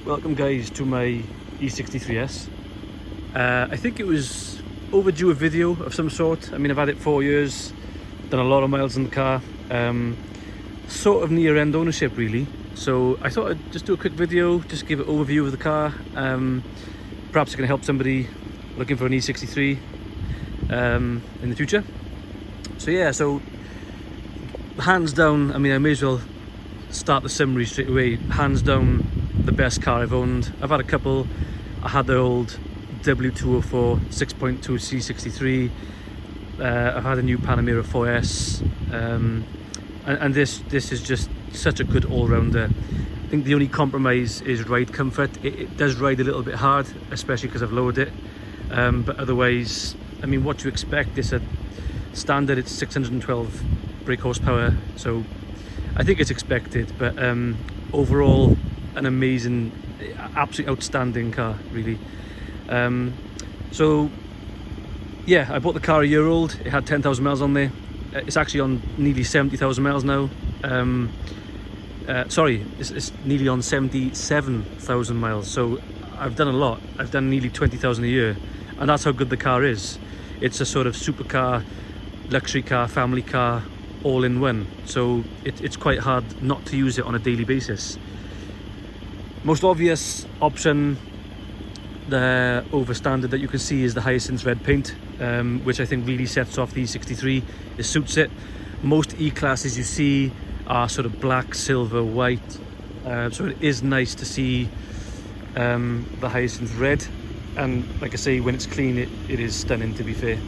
Welcome guys to my E63s. I think it was overdue a video of some sort. I mean, I've had it 4 years, done a lot of miles in the car, sort of near end ownership really. So I thought I'd just do a quick video, just give an overview of the car. Perhaps it can help somebody looking for an E63 in the future. So yeah, so hands down, I mean, I may as well start the summary straight away. Hands down, the best car I've owned. I've had a couple. I had the old W204 6.2 C63. I've had a new Panamera 4S, and this is just such a good all-rounder. I think the only compromise is ride comfort. It does ride a little bit hard, especially because I've lowered it, but otherwise, I mean, what do you expect? It's a standard, it's 612 brake horsepower, so I think it's expected, but overall an amazing, absolutely outstanding car really. So yeah, I bought the car a year old. It had 10,000 miles on there. It's actually on nearly 70,000 miles now. Sorry, it's nearly on 77,000 miles, so I've done a lot. I've done nearly 20,000 a year, and that's how good the car is. It's a sort of supercar, luxury car, family car, all in one, so it's quite hard not to use it on a daily basis. Most obvious option, the over standard that you can see, is the Hyacinth red paint, which I think really sets off the E63. It suits it. Most E-classes you see are sort of black, silver, white, so it is nice to see the Hyacinth red, and like I say, when it's clean, it is stunning, to be fair.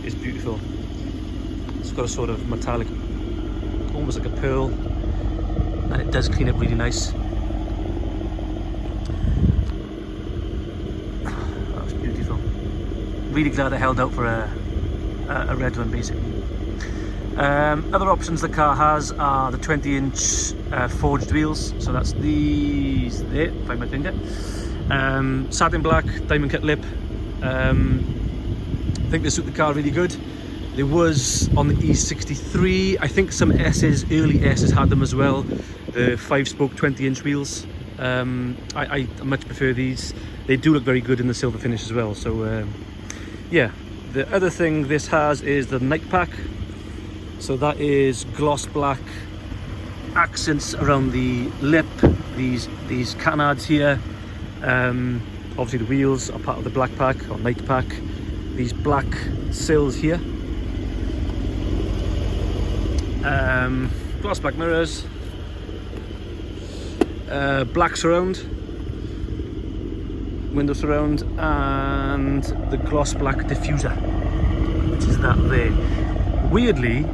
It's beautiful. It's got a sort of metallic, almost like a pearl, and it does clean up really nice. That's beautiful. Really glad I held out for a red one, basically. Other options the car has are the 20-inch forged wheels, so that's these there, find my finger. Satin black, diamond cut lip. I think they suit the car really good. There was on the E63, I think some S's, early S's had them as well, the 5-spoke 20-inch wheels. I much prefer these. They do look very good in the silver finish as well, so yeah. The other thing this has is the night pack. So that is gloss black accents around the lip, these canards here. Obviously the wheels are part of the black pack or night pack. These black sills here. Gloss black mirrors, black surround, window surround, and the gloss black diffuser, which is that there. Weirdly,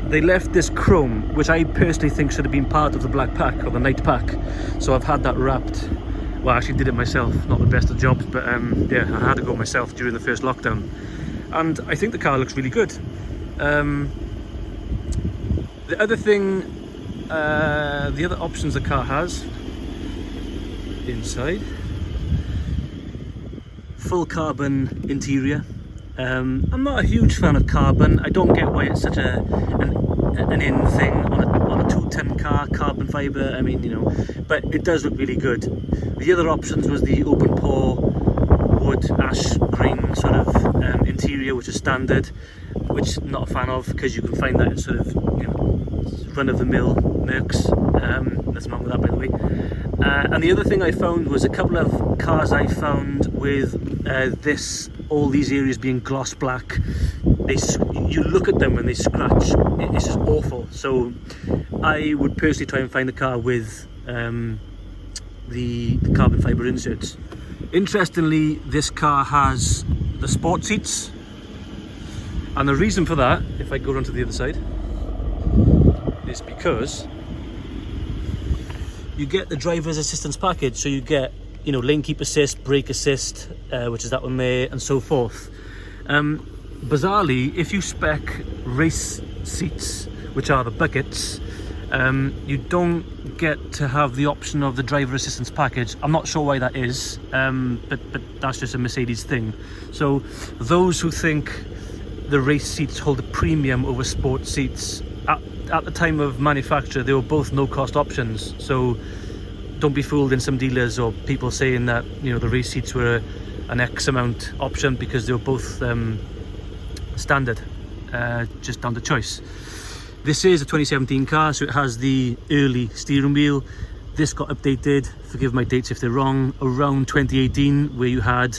they left this chrome, which I personally think should have been part of the black pack or the night pack, so I've had that wrapped. Well, I actually did it myself, not the best of jobs, but yeah, I had to go myself during the first lockdown, and I think the car looks really good. The other thing, the other options the car has inside, full carbon interior. I'm not a huge fan of carbon. I don't get why it's such an in thing on a 2-ton car, carbon fibre. I mean, you know, but it does look really good. The other options was the open pore wood ash green sort of interior, which is standard, which I'm not a fan of, because you can find that in sort of, you know, run-of-the-mill Mercs. Nothing wrong with that, by the way. And the other thing I found was a couple of cars I found with all these areas being gloss black. You look at them and they scratch. It's just awful. So I would personally try and find a car with the carbon fibre inserts. Interestingly, this car has the sport seats, and the reason for that, if I go around to the other side, is because you get the driver's assistance package. So you get, you know, lane keep assist, brake assist, which is that one there, and so forth. Bizarrely, if you spec race seats, which are the buckets, you don't get to have the option of the driver assistance package. I'm not sure why that is, but that's just a Mercedes thing. So those who think the race seats hold a premium over sport seats, at the time of manufacture, they were both no-cost options. So don't be fooled in some dealers or people saying that, you know, the race seats were an X amount option, because they were both standard, just down to choice. This is a 2017 car, so it has the early steering wheel. This got updated, forgive my dates if they're wrong, around 2018, where you had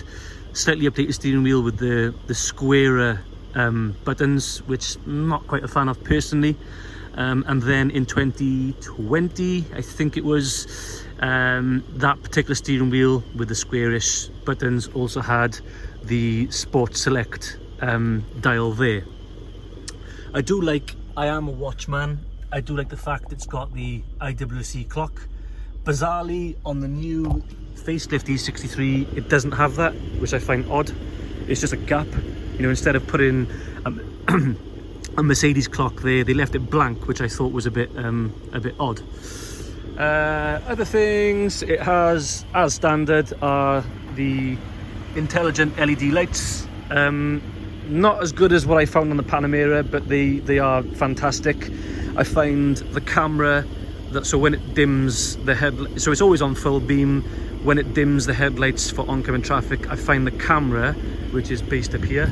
slightly updated steering wheel with the squarer buttons, which I'm not quite a fan of personally. And then in 2020, I think it was, that particular steering wheel with the squarish buttons also had the Sport Select dial there. I am a watchman. I do like the fact it's got the IWC clock. Bizarrely, on the new facelift E63, it doesn't have that, which I find odd. It's just a gap. You know, instead of putting a Mercedes clock there, they left it blank, which I thought was a bit odd. Other things it has, as standard, are the intelligent LED lights. Not as good as what I found on the Panamera, but they are fantastic. I find the camera, so when it dims the headlight, so it's always on full beam. When it dims the headlights for oncoming traffic, I find the camera, which is based up here,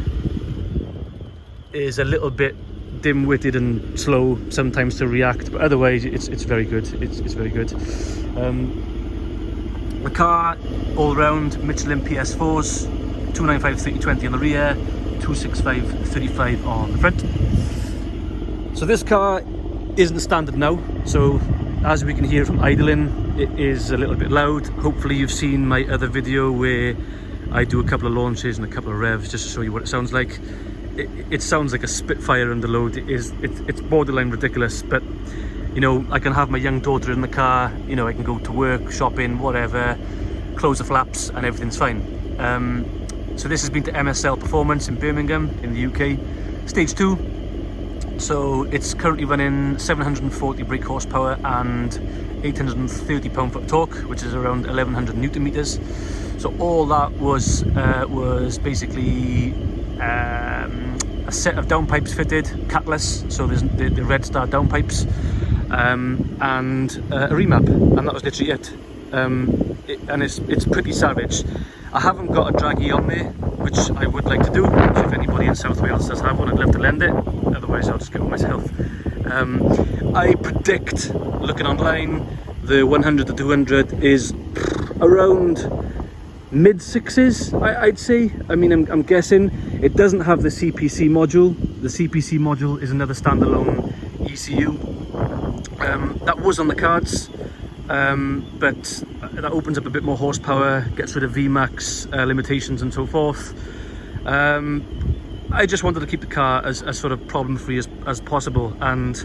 is a little bit dim-witted and slow sometimes to react, but otherwise it's very good. It's very good. The car all round Michelin PS4s, 295 3020 on the rear, 265 35 on the front. So this car isn't standard now, so as we can hear from idling, it is a little bit loud. Hopefully you've seen my other video where I do a couple of launches and a couple of revs just to show you what it sounds like. It sounds like a Spitfire under load. It's borderline ridiculous, but you know, I can have my young daughter in the car, you know, I can go to work, shopping, whatever, close the flaps and everything's fine. So this has been to MSL Performance in Birmingham in the UK, stage 2. So it's currently running 740 brake horsepower and 830 pound-foot torque, which is around 1100 newton meters. So all that was basically a set of downpipes fitted, catless, so there's the Red Star downpipes, and a remap, and that was literally it. And it's pretty savage. I haven't got a draggy on there, which I would like to do. So if anybody in South Wales does have one, I'd love to lend it. Otherwise, I'll just get one myself. I predict, looking online, the 100 to 200 is around mid sixes, I'd say. I mean, I'm guessing. It doesn't have the CPC module. The CPC module is another standalone ECU. That was on the cards, but that opens up a bit more horsepower, gets rid of VMAX limitations and so forth. I just wanted to keep the car as sort of problem-free as possible, and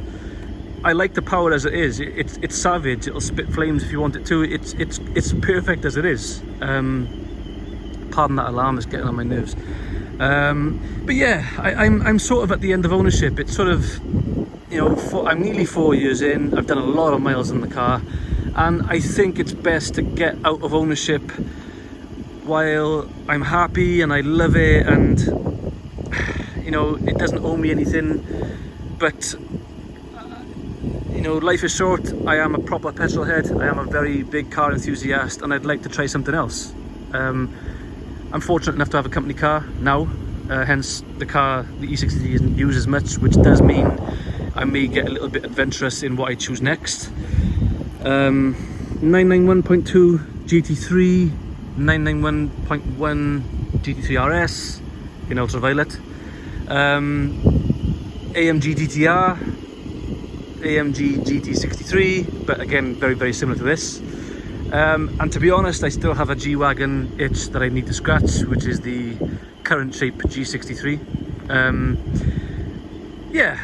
I like the power as it is. It's savage. It'll spit flames if you want it to. It's perfect as it is. Pardon that alarm, it's getting on my nerves. But yeah, I'm sort of at the end of ownership. It's sort of, you know, I'm nearly 4 years in. I've done a lot of miles in the car, and I think it's best to get out of ownership while I'm happy and I love it, and you know, it doesn't owe me anything. But you know, life is short. I am a proper petrol head. I am a very big car enthusiast, and I'd like to try something else. I'm fortunate enough to have a company car now, hence the car, the E63, isn't used as much, which does mean I may get a little bit adventurous in what I choose next. 991.2 GT3, 991.1 GT3 RS in ultraviolet, AMG GTR, AMG GT63, but again very, very similar to this. And to be honest, I still have a G-Wagon itch that I need to scratch, which is the current shape G63. Yeah,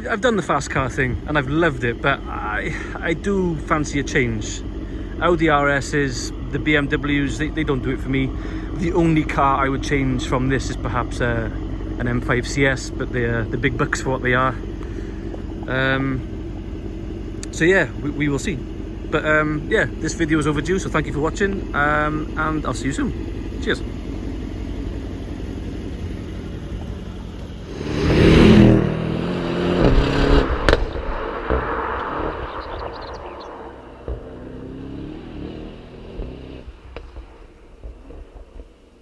I've done the fast car thing and I've loved it, but I do fancy a change. Audi RSs, the BMWs, they don't do it for me. The only car I would change from this is perhaps an M5 CS, but they're the big bucks for what they are. So yeah, we will see. But yeah, this video is overdue, so thank you for watching, and I'll see you soon. Cheers.